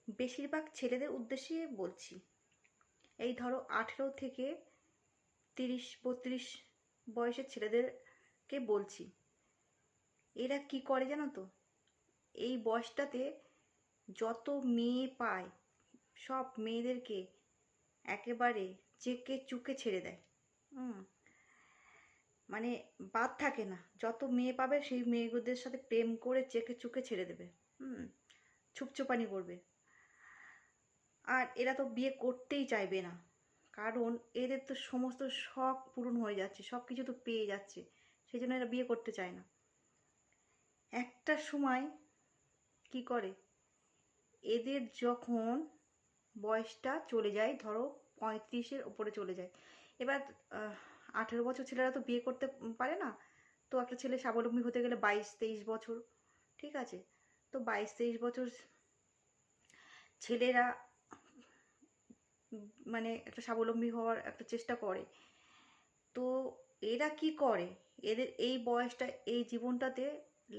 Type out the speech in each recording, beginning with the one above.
বেশিরভাগ ছেলেদের উদ্দেশ্যে বলছি। এই ধরো 18 থেকে 30-32 বয়সের ছেলেদেরকে বলছি। এরা কি করে জানো তো, এই বয়সটাতে যত মেয়ে পায় সব মেয়েদেরকে একেবারে চেকে চুকে ছেড়ে দেয়। মানে বাদ থাকে না, যত মেয়ে পাবে সেই মেয়েগুলোদের সাথে প্রেম করে চেকে চুকে ছেড়ে দেবে। ছুপছুপানি করবে। আর এরা তো বিয়ে করতেই চাইবে না, কারণ এদের তো সমস্ত শখ পূরণ হয়ে যাচ্ছে, সব কিছু তো পেয়ে যাচ্ছে, সেই জন্য এরা বিয়ে করতে চায় না। একটা সময় কি করে, এদের যখন বয়সটা চলে যায়, ধরো 35-এর উপরে চলে যায়, এবার 18 বছর ছেলেরা তো বিয়ে করতে পারে না, তো একটা ছেলে স্বাবলম্বী হতে গেলে 22-23 বছর, ঠিক আছে? তো 22-23 বছর ছেলেরা মানে একটা স্বাবলম্বী হওয়ার একটা চেষ্টা করে। তো এরা কি করে, এদের এই বয়সটা, এই জীবনটাতে,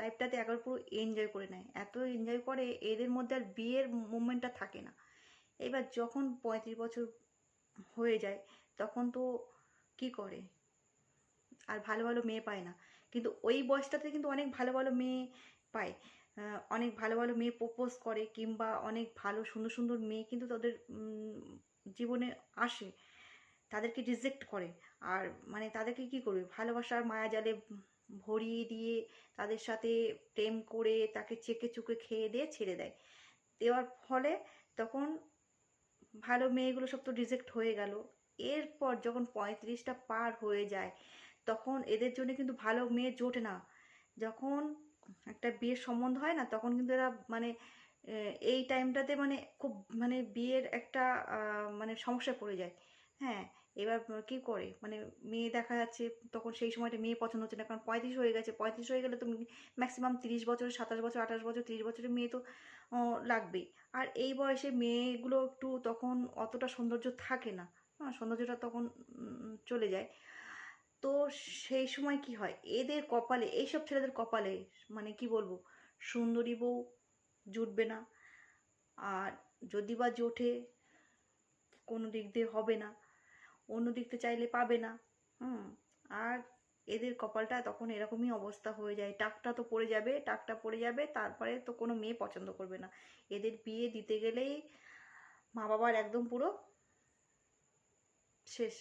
লাইফটাতে একবার পুরো এনজয় করে নেয়, এত এনজয় করে এদের মধ্যে আর বিয়ের মুভমেন্টটা থাকে না। এবার যখন 35 বছর হয়ে যায় তখন তো কি করে, আর ভালো ভালো মেয়ে পায় না। কিন্তু ওই বয়সটাতে কিন্তু অনেক ভালো ভালো মেয়ে পায়, অনেক ভালো ভালো মেয়ে প্রপোজ করে, কিংবা অনেক ভালো সুন্দর সুন্দর মেয়ে কিন্তু তাদের জীবনে আসে, তাদেরকে রিজেক্ট করে। আর মানে তাদেরকে কি করবে, ভালোবাসার মায়াজালে ভরিয়ে দিয়ে তাদের সাথে প্রেম করে তাকে চেকে চুকে খেয়ে দিয়ে ছেড়ে দেয়। দেওয়ার ফলে তখন ভালো মেয়েগুলো সব তো রিজেক্ট হয়ে গেল। এরপর যখন 35টা পার হয়ে যায় তখন এদের জন্য কিন্তু ভালো মেয়ে জোটে না। যখন একটা বিয়ের সম্বন্ধ হয় না, তখন কিন্তু এরা মানে এই টাইমটাতে মানে খুব মানে বিয়ের একটা মানে সমস্যায় পড়ে যায়। হ্যাঁ, এবার কি করে, মানে মেয়ে দেখা যাচ্ছে, তখন সেই সময়টা মেয়ে পছন্দ হচ্ছে না, কারণ 35 হয়ে গেছে। 35 হয়ে গেলে তো ম্যাক্সিমাম 30 বছর, 27 বছর, 28 বছর, 30 বছরের মেয়ে তো লাগবেই। আর এই বয়সে মেয়েগুলো একটু তখন অতটা সৌন্দর্য থাকে না, হ্যাঁ, সৌন্দর্যটা তখন চলে যায়। তো সেই সময় কি হয়, এদের কপালে, এইসব ছেলেদের কপালে মানে কি বলবো, সুন্দরী বউ জুটবে না। আর যদি বা জোটে, কোনো দিক দিয়ে হবে না, অন্য দিক দিয়ে চাইলে পাবে না। আর এদের কপালটা তখন এরকমই অবস্থা হয়ে যায়, টাকটা তো পড়ে যাবে, টাকটা পড়ে যাবে, তারপরে তো কোনো মেয়ে পছন্দ করবে না। এদের বিয়ে দিতে গেলেই মা বাবার একদম পুরো শেষ।